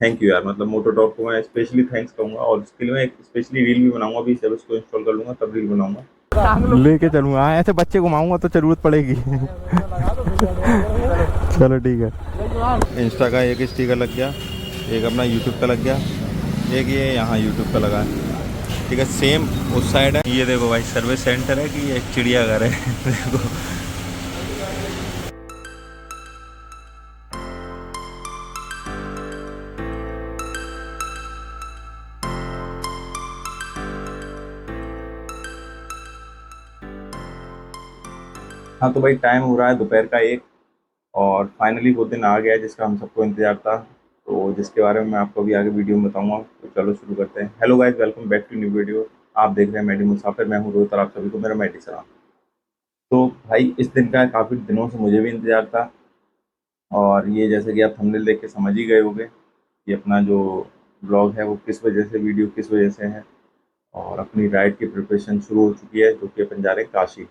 Thank you यार, मतलब मोटो talk को मैं स्पेशली थैंक्स कहूंगा और इसके लिए मैं एक स्पेशली रील भी बनाऊंगा। अभी जब इसको इंस्टॉल कर लूंगा तब रील बनाऊंगा, लेके चलूंगा। हाँ, ऐसे बच्चे घुमाऊंगा तो जरूरत पड़ेगी। चलो ठीक है। इंस्टा का एक स्टिकर लग गया, एक अपना यूट्यूब का लग गया, एक ये यहाँ यूट्यूब का लगा है। ठीक है, सेम उस साइड है। ये देखो भाई, सर्विस सेंटर है कि ये चिड़ियाघर है। देखो। हाँ तो भाई, टाइम हो रहा है दोपहर का 1 और फाइनली वो दिन आ गया है जिसका हम सबको इंतजार था, तो जिसके बारे में मैं आपको अभी आगे वीडियो में बताऊंगा। तो चलो शुरू करते हैं। Hello guys, welcome back to new video. आप देख रहे हैं मेडी मुसाफिर, मैं हूँ रोहित और आप सभी को मेरा मेडी सलाम। तो भाई, इस दिन का काफ़ी दिनों से मुझे भी इंतजार था और ये जैसे कि आप थंबनेल देख के समझ ही गए होंगे कि अपना जो ब्लॉग है वो किस वजह से, वीडियो किस वजह से है। और अपनी राइड की प्रिपरेशन शुरू हो चुकी है, जो कि अपन जा रहे हैं काशी।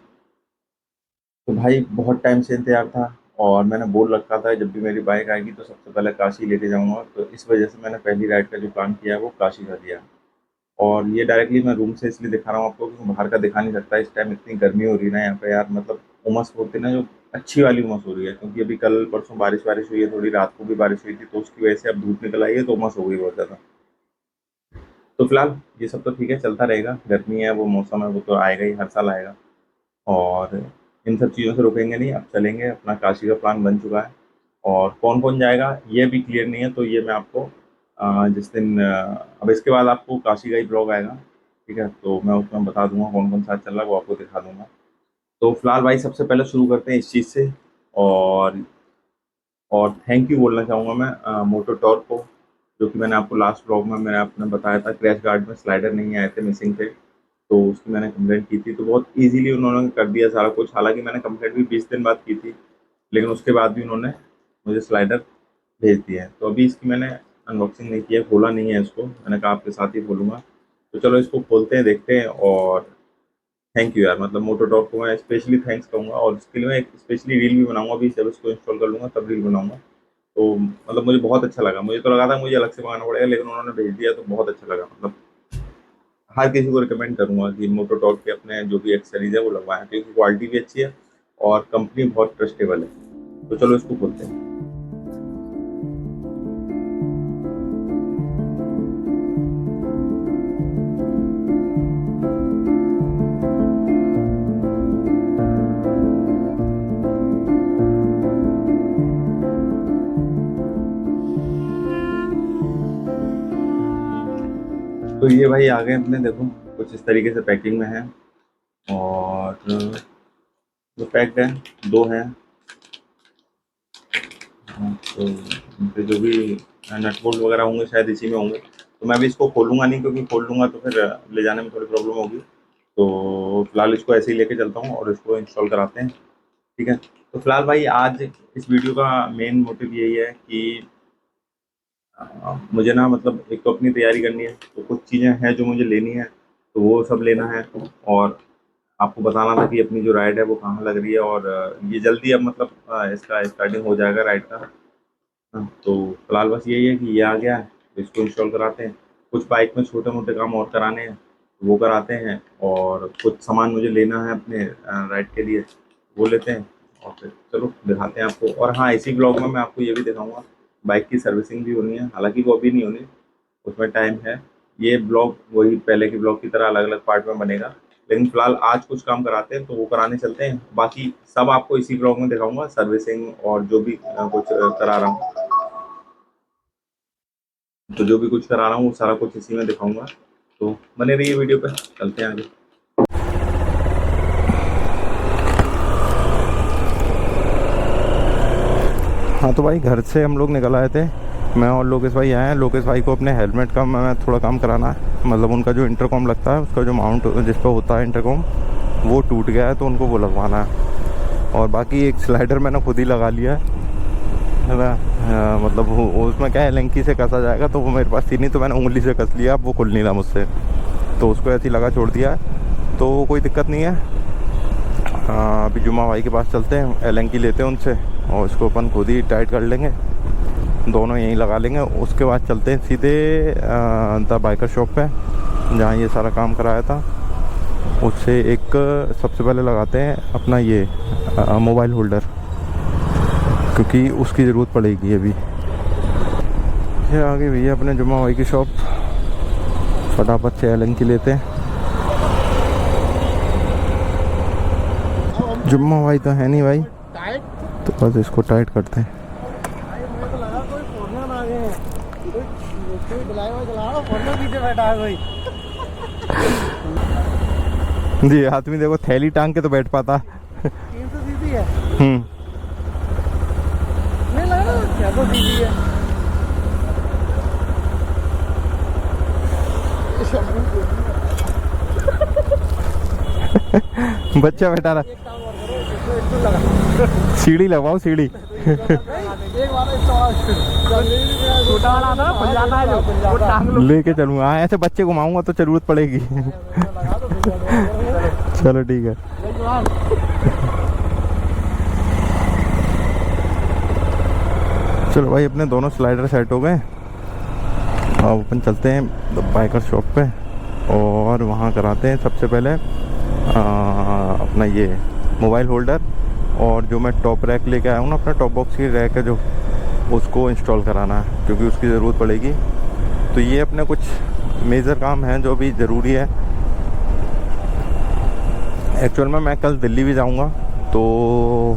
तो भाई बहुत टाइम से इंतजार था और मैंने बोल रखा था जब भी मेरी बाइक आएगी तो सबसे पहले काशी लेके जाऊंगा, तो इस वजह से मैंने पहली राइड का जो प्लान किया है वो काशी का दिया। और ये डायरेक्टली मैं रूम से इसलिए दिखा रहा हूँ आपको, क्योंकि बाहर का दिखा नहीं सकता। इस टाइम इतनी गर्मी हो रही है ना यहाँ पे यार, मतलब उमस होती है ना, जो अच्छी वाली उमस हो रही है। क्योंकि अभी कल परसों बारिश वारिश हुई है, थोड़ी रात को भी बारिश हुई थी, तो उसकी वजह से अब धूप निकल आई है तो उमस हो गई बहुत ज़्यादा। तो फिलहाल ये सब तो ठीक है, चलता रहेगा। गर्मी है, वो मौसम है, वो तो आएगा ही, हर साल आएगा। और इन सब चीज़ों से रुकेंगे नहीं, अब चलेंगे। अपना काशी का प्लान बन चुका है और कौन कौन जाएगा ये भी क्लियर नहीं है, तो ये मैं आपको जिस दिन अब इसके बाद आपको काशी का ही ब्लॉग आएगा, ठीक है, तो मैं उसमें बता दूंगा कौन कौन साथ चल रहा है, वो आपको दिखा दूंगा। तो फिलहाल भाई सबसे पहले शुरू करते हैं इस चीज़ से। और और थैंक यू बोलना चाहूँगा मैं मोटो टॉर्क को, जो कि मैंने आपको लास्ट ब्लॉग में मैंने आपने बताया था, क्रैश गार्ड में स्लाइडर नहीं आए थे, मिसिंग थे, तो उसकी मैंने कंप्लेंट की थी। तो बहुत इजीली उन्होंने कर दिया सारा कुछ। हालांकि मैंने कंप्लेंट भी 20 दिन बाद की थी, लेकिन उसके बाद भी उन्होंने मुझे स्लाइडर भेज दिया है। तो अभी इसकी मैंने अनबॉक्सिंग नहीं किया, खोला नहीं है इसको, मैंने कहा आपके साथ ही खोलूँगा। तो चलो इसको खोलते हैं, देखते हैं। और थैंक यू यार, मतलब मोटो टॉक को मैं स्पेशली थैंक्स कहूँगा और इसके लिए मैं एक स्पेशली रील भी बनाऊंगा। अभी जब इसको इंस्टॉल कर लूँगा तब रील बनाऊंगा। तो मतलब मुझे बहुत अच्छा लगा। मुझे तो लगा था मुझे अलग से मंगाना पड़ेगा, लेकिन उन्होंने भेज दिया तो बहुत अच्छा लगा। मतलब हर किसी को रिकमेंड करूंगा कि मोटो टॉर्क के अपने जो भी एक्सेसरीज है वो लगवाएं, क्योंकि क्वालिटी भी अच्छी है और कंपनी बहुत ट्रस्टेबल है। तो चलो इसको खोलते हैं। तो ये भाई आ गए अपने, देखो कुछ इस तरीके से पैकिंग में है। और जो पैक्ड है, दो हैं। तो इनके जो भी नट बोल्ट वगैरह होंगे शायद इसी में होंगे। तो मैं भी इसको खोलूंगा नहीं, क्योंकि खोल लूंगा तो फिर ले जाने में थोड़ी प्रॉब्लम होगी। तो फिलहाल इसको ऐसे ही लेके चलता हूँ और इसको इंस्टॉल कराते हैं, ठीक है। तो फिलहाल भाई आज इस वीडियो का मेन मोटिव यही है कि मुझे ना, मतलब एक तो अपनी तैयारी करनी है, तो कुछ चीज़ें हैं जो मुझे लेनी है, तो वो सब लेना है। और आपको बताना था कि अपनी जो राइड है वो कहाँ लग रही है। और ये जल्दी अब मतलब इसका स्टार्टिंग हो जाएगा राइड का। तो फिलहाल बस यही है कि ये आ गया है, तो इसको इंस्टॉल कराते हैं। कुछ बाइक में छोटे मोटे काम और कराने हैं, तो वो कराते हैं। और कुछ सामान मुझे लेना है अपने राइड के लिए, वो लेते हैं। और फिर चलो दिखाते हैं आपको। और हाँ, इसी ब्लॉग में मैं आपको ये भी दिखाऊंगा, बाइक की सर्विसिंग भी होनी है। हालांकि वो अभी नहीं होनी, उसमें टाइम है। ये ब्लॉग वही पहले के ब्लॉग की तरह अलग अलग पार्ट में बनेगा, लेकिन फिलहाल आज कुछ काम कराते हैं तो वो कराने चलते हैं। बाकी सब आपको इसी ब्लॉग में दिखाऊंगा, सर्विसिंग और जो भी कुछ करा रहा हूँ। तो जो भी कुछ करा रहा हूँ वो सारा कुछ इसी में दिखाऊंगा। तो बने रहिए वीडियो पे, चलते हैं आगे। हाँ तो भाई, घर से हम लोग निकल आए थे, मैं और लोकेश भाई आए हैं। लोकेश भाई को अपने हेलमेट का मैं थोड़ा काम कराना है, मतलब उनका जो इंटरकॉम लगता है, उसका जो माउंट जिस पर होता है इंटरकॉम, वो टूट गया है, तो उनको वो लगवाना है। और बाकी एक स्लाइडर मैंने खुद ही लगा लिया है ना। मतलब उसमें क्या है, लंकी से कसा जाएगा, तो वो मेरे पास थी नहीं, तो मैंने उंगली से कस लिया। अब वो खुल नहीं रहा मुझसे, तो उसको ऐसे ही लगा छोड़ दिया है, तो कोई दिक्कत नहीं है। अभी जुमा भाई के पास चलते हैं, एलन की लेते हैं उनसे, और इसको अपन खुद ही टाइट कर लेंगे। दोनों यहीं लगा लेंगे। उसके बाद चलते हैं सीधे द बाइकर शॉप पे, जहाँ ये सारा काम कराया था उससे। एक सबसे पहले लगाते हैं अपना ये मोबाइल होल्डर, क्योंकि उसकी ज़रूरत पड़ेगी अभी। ये आ गई भैया अपने जुम्मा भाई की शॉप। फटाफट से एलन की लेते हैं। जुम्मा भाई तो है नहीं भाई, तो बस इसको टाइट करते हैं। जी आदमी देखो थैली टांग के तो बैठ पाता। 300 सीसी है। नहीं लगा ना 600 सीसी है। बच्चा बैठा रहा। सीढ़ी लगवाओ सीढ़ी। छोटा वाला था पंजाता है जो वो टांग लो। लेके चलूंगा। हाँ ऐसे बच्चे घुमाऊंगा तो जरूरत पड़ेगी। चलो ठीक है। चलो भाई अपने दोनों स्लाइडर सेट हो गए। अब अपन चलते हैं बाइकर शॉप पे और वहाँ कराते हैं सबसे पहले अपना ये मोबाइल होल्डर, और जो मैं टॉप रैक लेके आया हूँ ना, अपना टॉप बॉक्स की रैक है जो, उसको इंस्टॉल कराना है क्योंकि उसकी ज़रूरत पड़ेगी। तो ये अपने कुछ मेजर काम हैं जो भी ज़रूरी है। एक्चुअल में मैं कल दिल्ली भी जाऊँगा, तो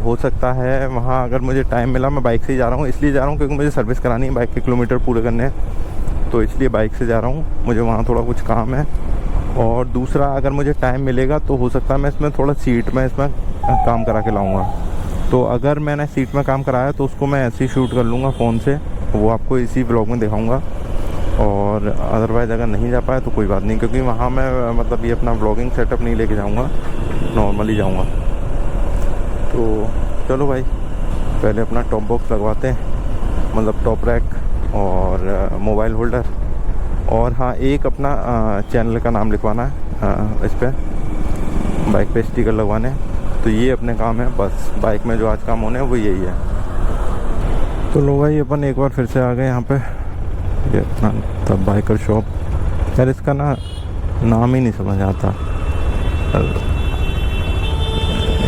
हो सकता है वहाँ अगर मुझे टाइम मिला, मैं बाइक से ही जा रहा हूँ। इसलिए जा रहा हूँ क्योंकि मुझे सर्विस करानी है, बाइक के किलोमीटर पूरे करने हैं, तो इसलिए बाइक से जा रहा हूँ। मुझे वहाँ थोड़ा कुछ काम है। और दूसरा, अगर मुझे टाइम मिलेगा तो हो सकता है मैं इसमें थोड़ा सीट में इसमें काम करा के लाऊंगा। तो अगर मैंने सीट में काम कराया तो उसको मैं ऐसे ही शूट कर लूँगा फ़ोन से, वो आपको इसी ब्लॉग में दिखाऊंगा। और अदरवाइज़ अगर नहीं जा पाया तो कोई बात नहीं, क्योंकि वहाँ मैं मतलब ये अपना ब्लॉगिंग सेटअप नहीं लेके जाऊँगा, नॉर्मली जाऊँगा। तो चलो भाई पहले अपना टॉप बॉक्स लगवाते हैं, मतलब टॉप रैक और मोबाइल होल्डर। और हाँ, एक अपना चैनल का नाम लिखवाना है इस पर, बाइक पे स्टिकर लगवाने। तो ये अपने काम है बस, बाइक में जो आज काम होने हैं वो यही है। तो लो भाई अपन एक बार फिर से आ गए यहाँ पे, ये अपना द बाइकर शॉप। यार इसका ना नाम ही नहीं समझ आता।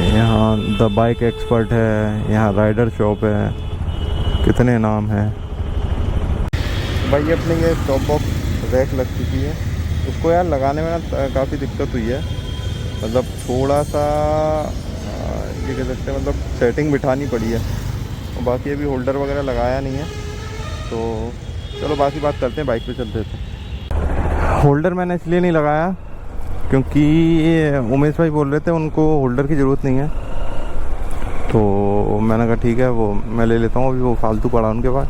यहाँ द बाइक एक्सपर्ट है, यहाँ राइडर शॉप है, कितने नाम हैं भाई। अपने ये टॉप बॉक्स रैक लग चुकी है, उसको यार लगाने में ना काफ़ी दिक्कत हुई है। मतलब थोड़ा सा ये कह सकते हैं, मतलब सेटिंग बिठानी पड़ी है। और बाकी अभी होल्डर वगैरह लगाया नहीं है, तो चलो बाकी बात करते हैं, बाइक पे चलते थे। होल्डर मैंने इसलिए नहीं लगाया क्योंकि उमेश भाई बोल रहे थे उनको होल्डर की ज़रूरत नहीं है, तो मैंने कहा ठीक है वो मैं ले लेता हूँ। अभी वो फालतू पड़ा उनके पास,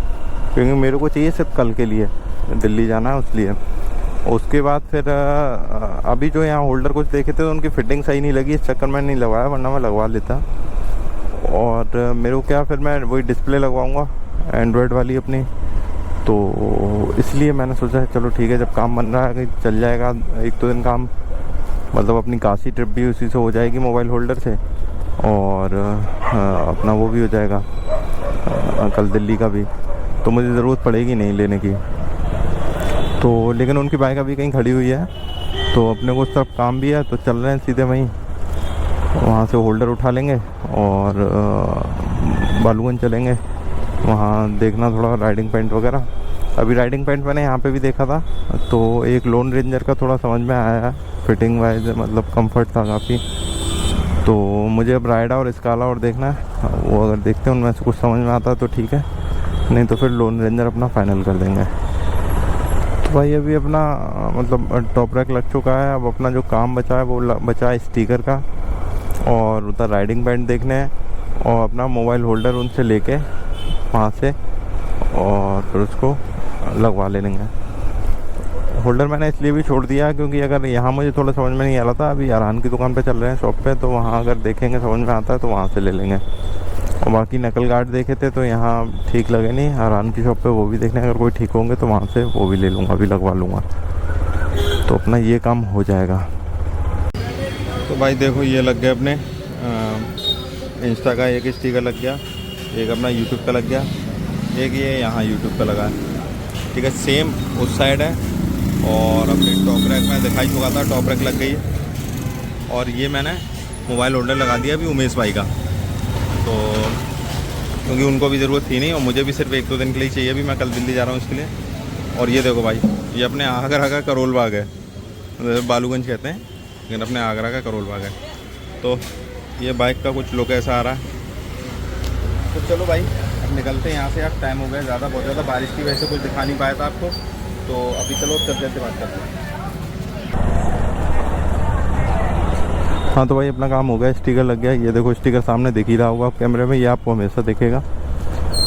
क्योंकि मेरे को चाहिए सिर्फ कल के लिए, दिल्ली जाना है उसलिए। उसके बाद फिर अभी जो यहाँ होल्डर कुछ देखे थे तो उनकी फिटिंग सही नहीं लगी, इस चक्कर में नहीं लगवाया, वरना मैं लगवा लेता। और मेरे को क्या, फिर मैं वही डिस्प्ले लगवाऊंगा एंड्रॉयड वाली अपनी, तो इसलिए मैंने सोचा चलो ठीक है, जब काम बन रहा है चल जाएगा 1-2 दिन काम। मतलब अपनी काशी ट्रिप भी उसी से हो जाएगी मोबाइल होल्डर से, और अपना वो भी हो जाएगा कल दिल्ली का भी, तो मुझे ज़रूरत पड़ेगी नहीं लेने की। तो लेकिन उनकी बाइक अभी कहीं खड़ी हुई है, तो अपने को उस तरफ काम भी है, तो चल रहे हैं सीधे वहीं, वहाँ से होल्डर उठा लेंगे और बालूगंज चलेंगे। वहाँ देखना थोड़ा राइडिंग पैंट वगैरह। अभी राइडिंग पैंट मैंने यहाँ पे भी देखा था, तो एक लोन रेंजर का थोड़ा समझ में आया है, फिटिंग वाइज मतलब कंफर्ट था काफ़ी। तो मुझे अब राइडा और स्काला और देखना है, वो अगर देखते हैं उनमें से कुछ समझ में आता है तो ठीक है, नहीं तो फिर लोन रेंजर अपना फाइनल कर देंगे। तो भाई अभी अपना मतलब टॉप रैक लग चुका है। अब अपना जो काम बचा है वो बचा है स्टिकर का, और उधर राइडिंग बैंड देखने हैं, और अपना मोबाइल होल्डर उनसे लेके वहाँ से, और फिर उसको लगवा लेंगे। होल्डर मैंने इसलिए भी छोड़ दिया क्योंकि अगर यहाँ मुझे थोड़ा समझ में नहीं आ रहा था, अभी अरहान की दुकान पे चल रहे हैं शॉप पे, तो वहाँ अगर देखेंगे समझ में आता है तो वहाँ से ले लेंगे। और बाकी नकल गार्ड देखे थे तो यहाँ ठीक लगे नहीं, अरहान की शॉप पे वो भी देखने, अगर कोई ठीक होंगे तो वहाँ से वो भी ले लूँगा, अभी लगवा लूँगा, तो अपना ये काम हो जाएगा। तो भाई देखो ये लग गया अपने इंस्टा का एक स्टिकर लग गया, एक अपना यूट्यूब का लग गया, एक ये यहाँ यूट्यूब पे लगा है, ठीक है। सेम उस साइड है। और अपनी टॉप रैक में दिखाई चुका था, टॉप रैक लग गई है। और ये मैंने मोबाइल होल्डर लगा दिया अभी उमेश भाई का, तो क्योंकि उनको भी ज़रूरत थी नहीं और मुझे भी सिर्फ 1-2 दिन के लिए चाहिए। अभी मैं कल दिल्ली जा रहा हूँ इसके लिए। और ये देखो भाई, ये अपने आगरा का करोल बाग है, बालूगंज कहते हैं लेकिन अपने आगरा का करोल बाग है। तो ये बाइक का कुछ लुक ऐसा आ रहा है। तो चलो भाई अब निकलते हैं यहाँ से। यार टाइम हो गया ज़्यादा, बहुत ज़्यादा बारिश की वजह से कुछ दिखा नहीं पाया था आपको। तो अभी चलो चलते से बात करते हैं। हाँ तो भाई अपना काम हो गया, स्टिकर लग गया। ये देखो स्टिकर सामने दिख ही रहा होगा आप कैमरे में, ये आपको हमेशा दिखेगा।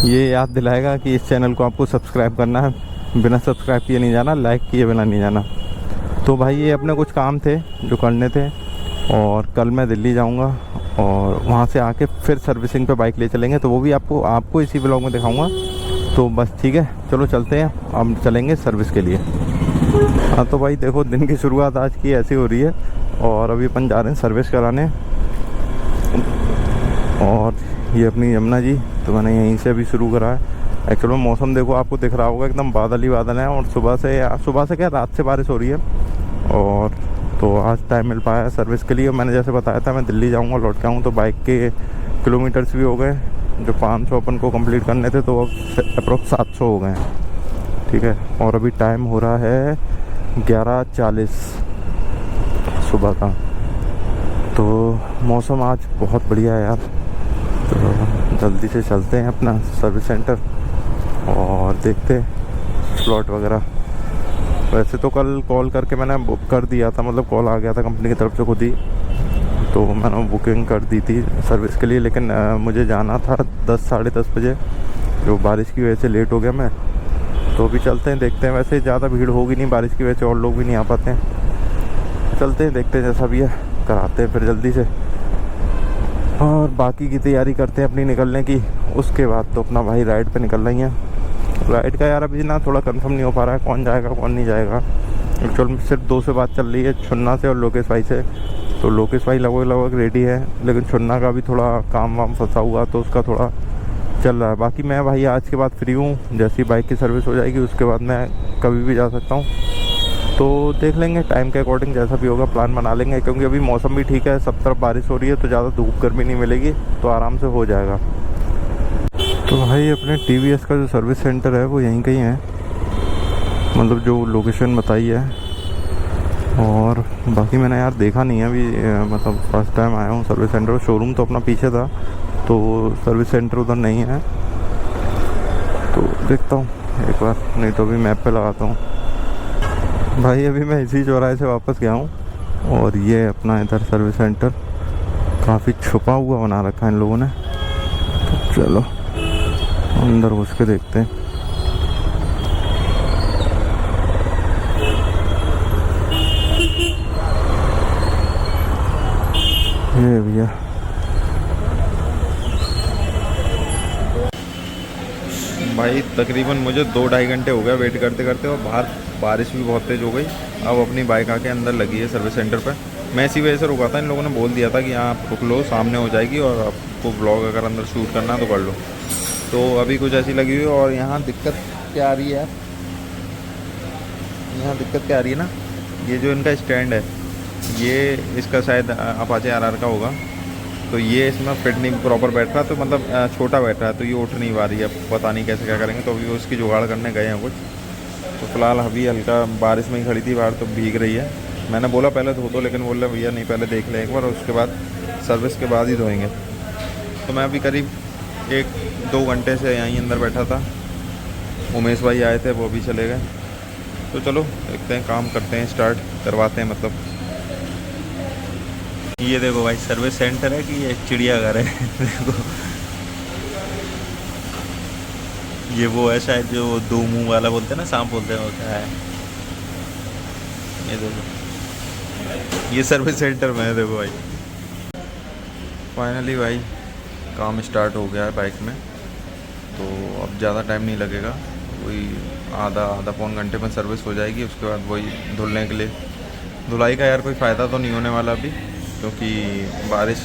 ये याद दिलाएगा कि इस चैनल को आपको सब्सक्राइब करना है, बिना सब्सक्राइब किए नहीं जाना, लाइक किए बिना नहीं जाना। तो भाई ये अपने कुछ काम थे जो करने थे, और कल मैं दिल्ली जाऊंगा और वहाँ से आके फिर सर्विसिंग पे बाइक ले चलेंगे। तो वो भी आपको इसी ब्लॉग में दिखाऊंगा। तो बस ठीक है, चलो चलते हैं, हम चलेंगे सर्विस के लिए। हाँ तो भाई देखो दिन की शुरुआत आज की ऐसी हो रही है और अभी अपन जा रहे हैं सर्विस कराने। और ये अपनी यमुना जी, तो मैंने यहीं से अभी शुरू करा है। एक्चुअल में मौसम देखो आपको दिख रहा होगा, एकदम बादल ही बादल हैं। और सुबह से क्या रात से बारिश हो रही है। और तो आज टाइम मिल पाया है सर्विस के लिए। मैंने जैसे बताया था मैं दिल्ली जाऊंगा, लौट के आऊँ, तो बाइक के किलोमीटर्स भी हो गए। जो 500 अपन को कंप्लीट करने थे तो अब अप्रोक्स 700 हो गए हैं, ठीक है। और अभी टाइम हो रहा है 11:40 सुबह का। तो मौसम आज बहुत बढ़िया है यार। तो जल्दी से चलते हैं अपना सर्विस सेंटर और देखते हैं स्लॉट वगैरह। वैसे तो कल कॉल करके मैंने बुक कर दिया था, मतलब कॉल आ गया था कंपनी की तरफ से खुद ही, तो मैंने बुकिंग कर दी थी सर्विस के लिए। लेकिन मुझे जाना था 10 साढ़े 10 बजे, जो बारिश की वजह से लेट हो गया मैं। तो अभी चलते हैं, देखते हैं। वैसे ज़्यादा भीड़ होगी नहीं बारिश की वजह से, और लोग भी नहीं आ पाते हैं। चलते हैं, देखते हैं, जैसा भी है कराते हैं फिर जल्दी से। और बाकी की तैयारी करते हैं अपनी निकलने की। उसके बाद तो अपना भाई राइड पे निकल रही है। राइड का यार अभी ना थोड़ा कंफर्म नहीं हो पा रहा है, कौन जाएगा कौन नहीं जाएगा। एक्चुअल में सिर्फ 2 से बात चल रही है, छुन्ना से और लोकेश भाई से। तो लोकेश भाई लगभग रेडी है, लेकिन छुन्ना का भी थोड़ा काम वाम फंसा हुआ, तो उसका थोड़ा चल रहा है। बाकी मैं भाई आज के बाद फ्री हूँ, जैसी बाइक की सर्विस हो जाएगी उसके बाद मैं कभी भी जा सकता हूँ। तो देख लेंगे टाइम के अकॉर्डिंग, जैसा भी होगा प्लान बना लेंगे। क्योंकि अभी मौसम भी ठीक है, सब तरफ बारिश हो रही है, तो ज़्यादा धूप गर्मी नहीं मिलेगी, तो आराम से हो जाएगा। तो भाई अपने TVS का जो सर्विस सेंटर है वो यहीं कहीं है, मतलब जो लोकेशन बताई है। और बाकी मैंने यार देखा नहीं है अभी, मतलब फर्स्ट टाइम आया हूँ सर्विस सेंटर। शोरूम तो अपना पीछे था, तो सर्विस सेंटर उधर नहीं है। तो देखता हूँ एक बार, नहीं तो अभी मैप पे लगाता हूँ। भाई अभी मैं इसी चौराहे से वापस गया हूँ, और ये अपना इधर सर्विस सेंटर काफ़ी छुपा हुआ बना रखा है इन लोगों ने। तो चलो अंदर घुस के देखते हैं। ये भैया भाई तकरीबन मुझे 2-2.5 घंटे हो गया वेट करते करते, और बाहर बारिश भी बहुत तेज़ हो गई। अब अपनी बाइक आके अंदर लगी है सर्विस सेंटर पे। मैं इसी वजह से रुका था, इन लोगों ने बोल दिया था कि यहाँ आप रुक लो, सामने हो जाएगी, और आपको ब्लॉग अगर अंदर शूट करना है तो कर लो। तो अभी कुछ ऐसी लगी हुई है। और यहाँ दिक्कत क्या आ रही है, यहाँ दिक्कत क्या आ रही है ना, ये जो इनका स्टैंड है, ये इसका शायद अपाचे RR का होगा, तो ये इसमें फिट नहीं प्रॉपर बैठ रहा, तो मतलब छोटा बैठ रहा है, तो ये उठ नहीं पा रही है। पता नहीं कैसे क्या करेंगे, तो अभी वो उसकी जुगाड़ करने गए हैं कुछ। तो फिलहाल अभी हल्का बारिश में ही खड़ी थी बाहर, तो भीग रही है। मैंने बोला पहले धो दो, लेकिन बोल रहे भैया नहीं, पहले देख ले एक बार, उसके बाद सर्विस के बाद ही धोएंगे। तो मैं अभी करीब 1-2 घंटे से यहीं अंदर बैठा था। उमेश भाई आए थे, वो भी चले गए। तो चलो देखते हैं, काम करते हैं, स्टार्ट करवाते हैं मतलब। ये देखो भाई सर्विस सेंटर है कि ये चिड़ियाघर है देखो, ये वो है शायद जो 2 मुंह वाला बोलते हैं ना, सांप बोलते हैं, वो क्या है। ये देखो ये सर्विस सेंटर में है, देखो भाई। फाइनली भाई काम स्टार्ट हो गया है बाइक में, तो अब ज़्यादा टाइम नहीं लगेगा, वही आधा पौन घंटे में सर्विस हो जाएगी। उसके बाद वही धुलने के लिए, धुलाई का यार कोई फ़ायदा तो नहीं होने वाला अभी, क्योंकि बारिश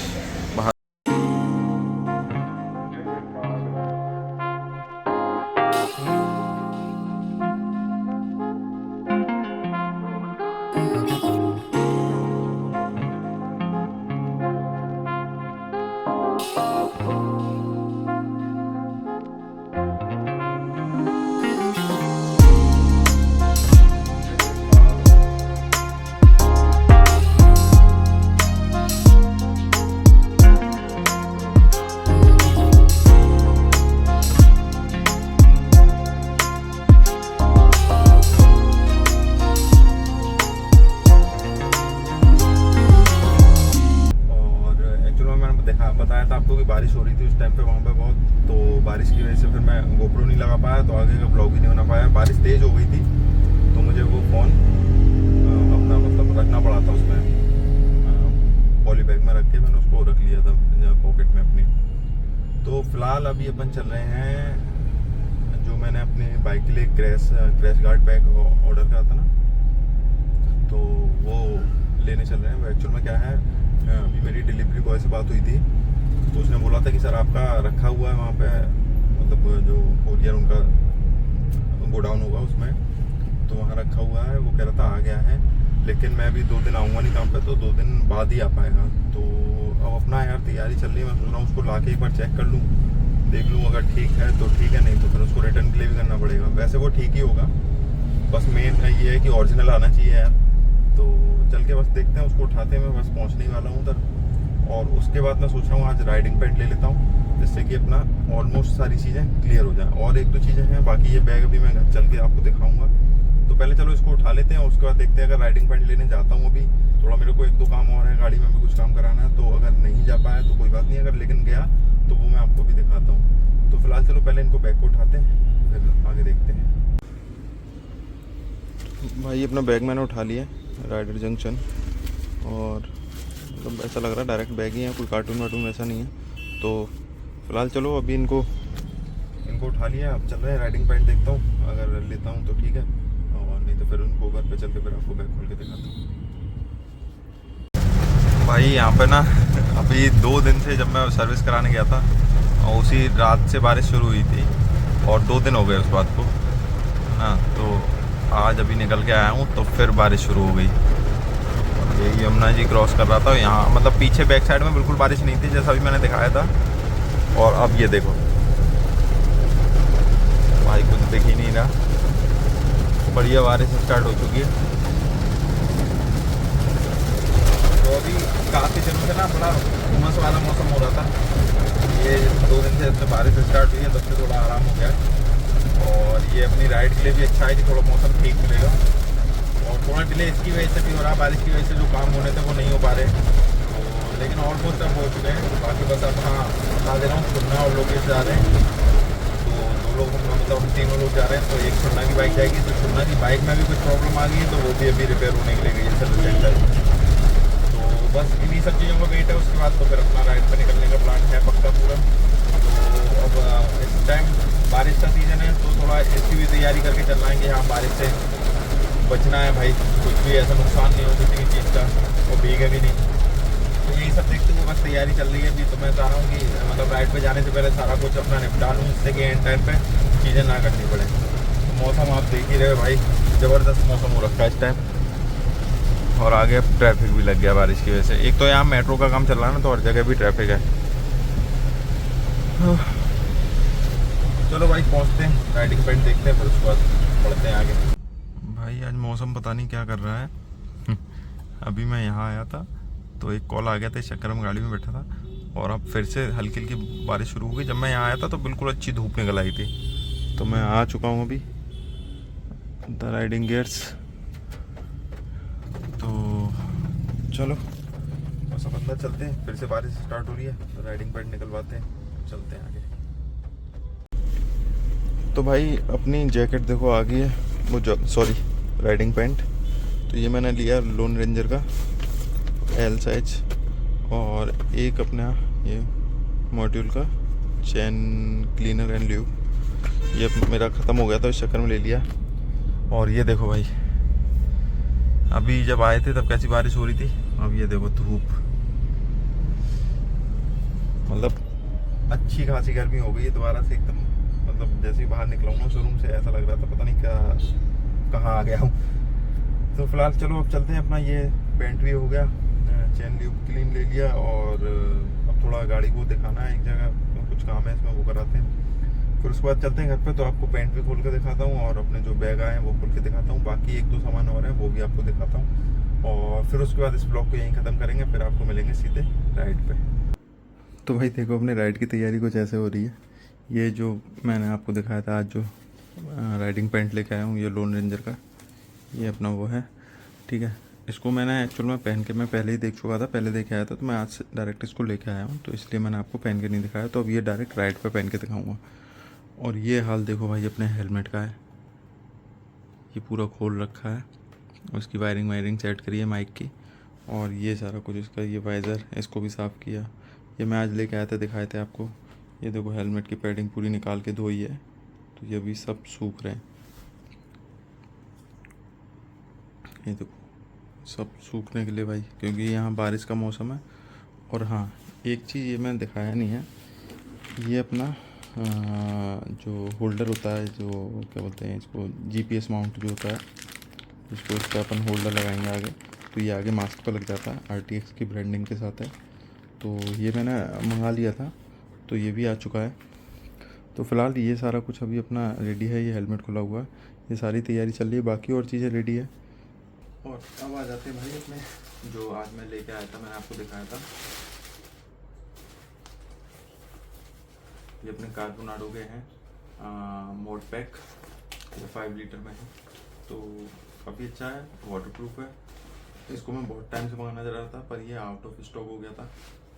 बाहर। तो आगे का ब्लॉग भी नहीं बना पाया। बारिश तेज़ हो गई थी तो मुझे वो फ़ोन अपना मतलब रखना पड़ा था उसमें, पॉली बैग में रख के मैंने उसको रख लिया था पॉकेट में अपनी। तो फिलहाल अभी अपन चल रहे हैं, जो मैंने अपनी बाइक के लिए क्रैश गार्ड पैक ऑर्डर करा था ना, तो वो लेने चल रहे हैं। वो एक्चुअल में क्या है, अभी मेरी डिलीवरी बॉय से बात हुई थी तो उसने बोला था कि सर आपका रखा हुआ है वहाँ पे, मतलब जो कोरियर उनका गोडाउन होगा उसमें, तो वहाँ रखा हुआ है। वो कह रहा था आ गया है, लेकिन मैं अभी 2 दिन आऊँगा नहीं काम पे, तो 2 दिन बाद ही आ पाएगा। तो अब अपना यार तैयारी चल रही है, मैं सोच रहा हूँ उसको ला के एक बार चेक कर लूँ, देख लूँ अगर ठीक है तो ठीक है, नहीं तो फिर उसको रिटर्न के लिए भी करना पड़ेगा। वैसे वो ठीक ही होगा, बस मेन ये है कि ओरिजिनल आना चाहिए यार। तो चल के बस देखते हैं, उसको उठाते हैं, मैं बस पहुँचने ही वाला हूँ उधर। और उसके बाद मैं सोच रहा हूँ आज राइडिंग पैंट ले लेता हूँ, जिससे कि अपना ऑलमोस्ट सारी चीज़ें क्लियर हो जाएं। और 1-2 चीज़ें हैं, बाकी ये बैग अभी मैं घर चल के आपको दिखाऊंगा। तो पहले चलो इसको उठा लेते हैं, उसके बाद देखते हैं। अगर राइडिंग पैंट लेने जाता हूँ अभी, थोड़ा मेरे को 1-2 काम और है, गाड़ी में भी कुछ काम कराना है, तो अगर नहीं जा पाया तो कोई बात नहीं, अगर लेकिन गया तो वो मैं आपको भी दिखाता हूँ। तो फिलहाल चलो पहले इनको बैग को उठाते हैं, फिर आगे देखते हैं। भाई अपना बैग मैंने उठा लिया राइडर जंक्शन, और मतलब ऐसा लग रहा है डायरेक्ट बैग ही है, कोई कार्टून वार्टून ऐसा नहीं है। तो फिलहाल चलो अभी इनको उठा लिया, अब चल रहे हैं राइडिंग पैंट देखता हूँ, अगर लेता हूँ तो ठीक है, और नहीं तो फिर उनको घर पे चल के फिर आपको बैग खोल के दिखाता हूँ। भाई यहाँ पे ना अभी 2 दिन से, जब मैं सर्विस कराने गया था और उसी रात से बारिश शुरू हुई थी, और 2 दिन हो गए उस बात को ना। तो आज अभी निकल के आया हूँ तो फिर बारिश शुरू हो गई। ये यमुना जी क्रॉस कर रहा था यहाँ, मतलब पीछे बैक साइड में बिल्कुल बारिश नहीं थी जैसा अभी मैंने दिखाया था, और अब ये देखो भाई कुछ दिख ही नहीं रहा, बढ़िया बारिश स्टार्ट हो चुकी है। तो अभी काफ़ी दिनों से ना बड़ा उमस वाला मौसम हो रहा था, ये 2 दिन से जब से बारिश स्टार्ट हुई है तब से थोड़ा आराम हो गया है। और ये अपनी राइड के लिए भी अच्छा है कि थोड़ा मौसम ठीक मिलेगा, और थोड़ा डिले इसकी वजह से भी हो रहा है, बारिश की वजह से जो काम होने थे वो नहीं हो पा रहे, तो लेकिन ऑलमोस्ट अब हो चुके हैं। बाकी बस अपना बता दे रहा हूँ, खुन्ना और लोकेश जा रहे हैं, तो 2 लोग हम, मतलब हम 3 लोग जा रहे हैं। तो एक खुन्ना की बाइक जाएगी, तो खुन्ना की बाइक में भी कुछ प्रॉब्लम आ गई है, तो वो भी अभी रिपेयर होने के लिए गई है सर्विस सेंटर। तो बस इन्हीं सब चीज़ों का वेट है, उसके बाद तो फिर अपना राइड पर निकलने का प्लान है पक्का पूरा। तो अब इस टाइम बारिश का सीज़न है, तो थोड़ा ऐसी भी तैयारी करके चलना है कि हाँ बारिश से बचना है भाई, कुछ भी ऐसा नुकसान नहीं हो किसी भी चीज़ का, वो भीगे भी नहीं। तो यही सब देखते हुए बस तैयारी चल रही है अभी। तो मैं चाह रहा हूँ कि मतलब राइड पे जाने से पहले सारा कुछ अपना निपटा लूँ, जिससे कि एंड टाइम पे चीज़ें ना करनी पड़े। तो मौसम आप देख ही रहे हो भाई, ज़बरदस्त मौसम हो रखा है इस टाइम, और आगे ट्रैफिक भी लग गया बारिश की वजह से। एक तो यहाँ मेट्रो का काम चल रहा है ना, तो हर जगह भी ट्रैफिक है। चलो भाई पहुँचते हैं, राइडिंग पैंट देखते हैं, फिर उसके बाद बढ़ते हैं आगे। भाई आज मौसम पता नहीं क्या कर रहा है अभी मैं यहाँ आया था तो एक कॉल आ गया था, इस चक्कर में गाड़ी में बैठा था, और अब फिर से हल्की हल्की बारिश शुरू हो गई। जब मैं यहाँ आया था तो बिल्कुल अच्छी धूप निकल आई थी। तो मैं आ चुका हूँ अभी द राइडिंग गियर्स। तो चलो बस अब अंदर चलते हैं, फिर से बारिश स्टार्ट हो रही है, तो राइडिंग पैंट निकलवाते हैं, चलते हैं आगे। तो भाई अपनी जैकेट देखो आ गई है, वो सॉरी राइडिंग पैंट। तो ये मैंने लिया लोन रेंजर का एल साइज, और एक अपना ये मॉड्यूल का चैन क्लीनर एंड ल्यूब, ये मेरा ख़त्म हो गया था, इस चक्कर में ले लिया। और ये देखो भाई, अभी जब आए थे तब कैसी बारिश हो रही थी, अब ये देखो धूप, मतलब अच्छी खासी गर्मी हो गई है दोबारा से एकदम। मतलब जैसे ही बाहर निकला हूँ शोरूम से, ऐसा लग रहा था पता नहीं क्या कहाँ आ गया हूँ। तो फिलहाल चलो अब चलते हैं, अपना ये पेंट भी हो गया, चैन ल्यूब क्लीन ले लिया, और अब थोड़ा गाड़ी को दिखाना है एक जगह, तो कुछ काम है इसमें, वो कराते हैं। फिर उसके बाद चलते हैं घर पे, तो आपको पेंट भी खोल के दिखाता हूँ, और अपने जो बैग आए हैं वो खोल के दिखाता हूँ, बाकी 1-2 सामान और हैं वो भी आपको दिखाता हूँ, और फिर उसके बाद इस ब्लॉग को यहीं ख़त्म करेंगे, फिर आपको मिलेंगे सीधे राइड पे। तो भाई देखो अपने राइड की तैयारी कुछ ऐसे हो रही है। ये जो मैंने आपको दिखाया था आज जो राइडिंग पैंट लेके आया हूँ, ये लोन रेंजर का, ये अपना वो है, ठीक है। इसको मैंने एक्चुअल में पहन के मैं पहले ही देख चुका था, पहले देखे आया था, तो मैं आज डायरेक्ट इसको लेके आया हूँ, तो इसलिए मैंने आपको पहन के नहीं दिखाया। तो अब ये डायरेक्ट राइड पे पहन के दिखाऊंगा। और ये हाल देखो भाई अपने हेलमेट का है, ये पूरा खोल रखा है, उसकी वायरिंग सेट करी है माइक की, और ये सारा कुछ इसका, ये वाइज़र इसको भी साफ़ किया। ये मैं आज लेके आया था, दिखाए थे आपको। ये देखो हेलमेट की पैडिंग पूरी निकाल के धोई है, तो ये अभी सब सूख रहे हैं। ये देखो सब सूखने के लिए भाई, क्योंकि यहाँ बारिश का मौसम है। और हाँ, एक चीज़ ये मैंने दिखाया नहीं है, ये अपना जो होल्डर होता है, जो क्या बोलते हैं इसको, GPS माउंट जो होता है, इसको इस पर अपन होल्डर लगाएंगे आगे, तो ये आगे मास्क पर लग जाता है, RTX की ब्रांडिंग के साथ है। तो ये मैंने मंगा लिया था, तो ये भी आ चुका है। तो फ़िलहाल ये सारा कुछ अभी अपना रेडी है, ये हेलमेट खुला हुआ है, ये सारी तैयारी चल रही है, बाकी और चीज़ें रेडी है। और अब आ जाते हैं भाई अपने जो आज मैं लेके आया था, मैंने आपको दिखाया था, ये अपने कार्बोनाडो के हैं मोड पैक, ये 5 लीटर में है, तो काफ़ी अच्छा है, वाटरप्रूफ है। इसको मैं बहुत टाइम से मंगाना चाह रहा था, पर ये आउट ऑफ स्टॉक हो गया था,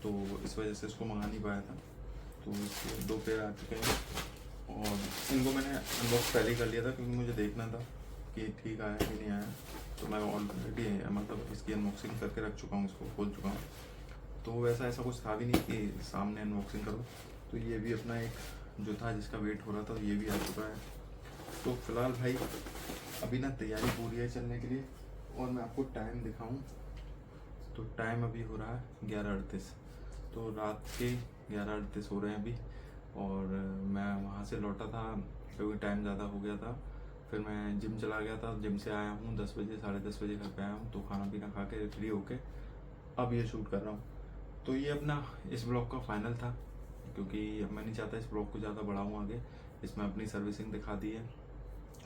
तो इस वजह से इसको मंगा नहीं पाया था। तो इसके 2 पेयर आ चुके हैं, और इनको मैंने अनबॉक्स पहले ही कर लिया था, क्योंकि मुझे देखना था कि ठीक आया कि नहीं आया। तो मैं ऑलरेडी मतलब इसकी अनबॉक्सिंग करके रख चुका हूँ, इसको खोल चुका हूँ। तो वैसा ऐसा कुछ था भी नहीं कि सामने अनबॉक्सिंग करो। तो ये भी अपना एक जो था जिसका वेट हो रहा था, ये भी आ चुका है। तो फिलहाल भाई अभी ना तैयारी पूरी है चलने के लिए, और मैं आपको टाइम दिखाऊं तो टाइम अभी हो रहा है 11:38, तो रात के 11:38 हो रहे हैं अभी। और मैं वहाँ से लौटा था क्योंकि टाइम ज़्यादा हो गया था, फिर मैं जिम चला गया था, जिम से आया हूँ 10 बजे, 10:30 बजे घर पे आया हूँ, तो खाना पीना खा के फ्री होके अब ये शूट कर रहा हूँ। तो ये अपना इस ब्लॉग का फाइनल था, क्योंकि अब मैं नहीं चाहता इस ब्लॉग को ज़्यादा बढ़ाऊँ आगे। इसमें अपनी सर्विसिंग दिखा दी है,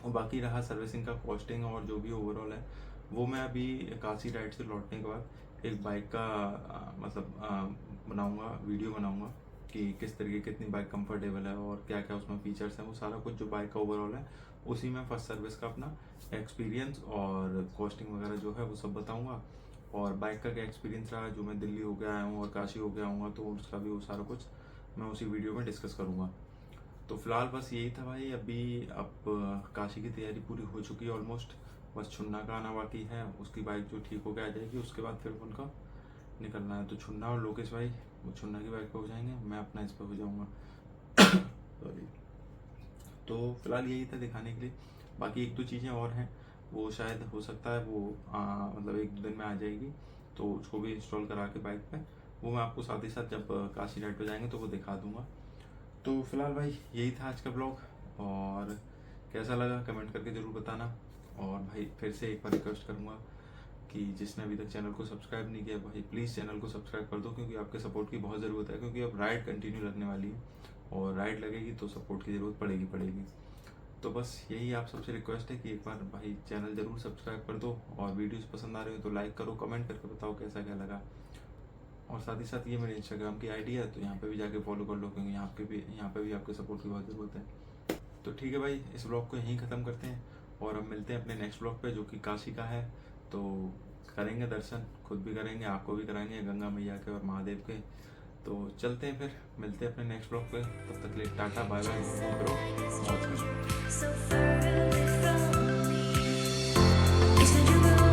और बाकी रहा सर्विसिंग का कॉस्टिंग और जो भी ओवरऑल है, वो मैं अभी काशी राइड से लौटने के बाद एक बाइक का बनाऊंगा, वीडियो बनाऊंगा कि किस तरीके कितनी बाइक कंफर्टेबल है और क्या क्या उसमें फीचर्स हैं, वो सारा कुछ जो बाइक का ओवरऑल है उसी में फर्स्ट सर्विस का अपना एक्सपीरियंस और कॉस्टिंग वगैरह जो है वो सब बताऊंगा। और बाइक का क्या एक्सपीरियंस रहा, जो मैं दिल्ली हो गया आया हूँ और काशी हो गया हूँ, तो उसका भी वो सारा कुछ मैं उसी वीडियो में डिस्कस करूँगा। तो फिलहाल बस यही था भाई। अभी अब काशी की तैयारी पूरी हो चुकी है ऑलमोस्ट, बस छुन्ना का आना बाकी है, उसकी बाइक जो ठीक होकर आ जाएगी, उसके बाद फिर उनका निकलना है। तो छुन्ना और लोकेश भाई वो छुन्ना की बाइक पे हो जाएंगे, मैं अपना इस पर हो जाऊँगा। सॉरी। तो फिलहाल यही था दिखाने के लिए, बाकी 1-2 चीज़ें और हैं, वो शायद हो सकता है वो मतलब 1-2 दिन में आ जाएगी, तो उसको भी इंस्टॉल करा के बाइक पे, वो मैं आपको साथ ही साथ जब काशी राइड पे जाएंगे तो वो दिखा दूंगा। तो फिलहाल भाई यही था आज का ब्लॉग, और कैसा लगा कमेंट करके ज़रूर बताना। और भाई फिर से एक बार रिक्वेस्ट करूँगा कि जिसने अभी तक चैनल को सब्सक्राइब नहीं किया भाई प्लीज़ चैनल को सब्सक्राइब कर दो, क्योंकि आपके सपोर्ट की बहुत ज़रूरत है, क्योंकि अब राइड कंटिन्यू लगने वाली है, और राइड लगेगी तो सपोर्ट की ज़रूरत पड़ेगी। तो बस यही आप सबसे रिक्वेस्ट है कि एक बार भाई चैनल ज़रूर सब्सक्राइब कर दो, और वीडियोस पसंद आ रही हो तो लाइक करो, कमेंट करके बताओ कैसा क्या लगा। और साथ ही साथ ये मेरे इंस्टाग्राम की आईडी है, तो यहाँ पे भी जाके फॉलो कर लो, क्योंकि यहाँ पे भी आपके सपोर्ट की बहुत ज़रूरत है। तो ठीक है भाई, इस ब्लॉग को यहीं ख़त्म करते हैं, और अब मिलते हैं अपने नेक्स्ट ब्लॉग पे जो कि काशी का है। तो करेंगे दर्शन, खुद भी करेंगे, आपको भी कराएंगे गंगा मैया के और महादेव के। तो चलते हैं, फिर मिलते हैं अपने नेक्स्ट ब्लॉग पे, तब तक के लिए टाटा बाय बाय, करो मौज करो। So far away from me. You said you were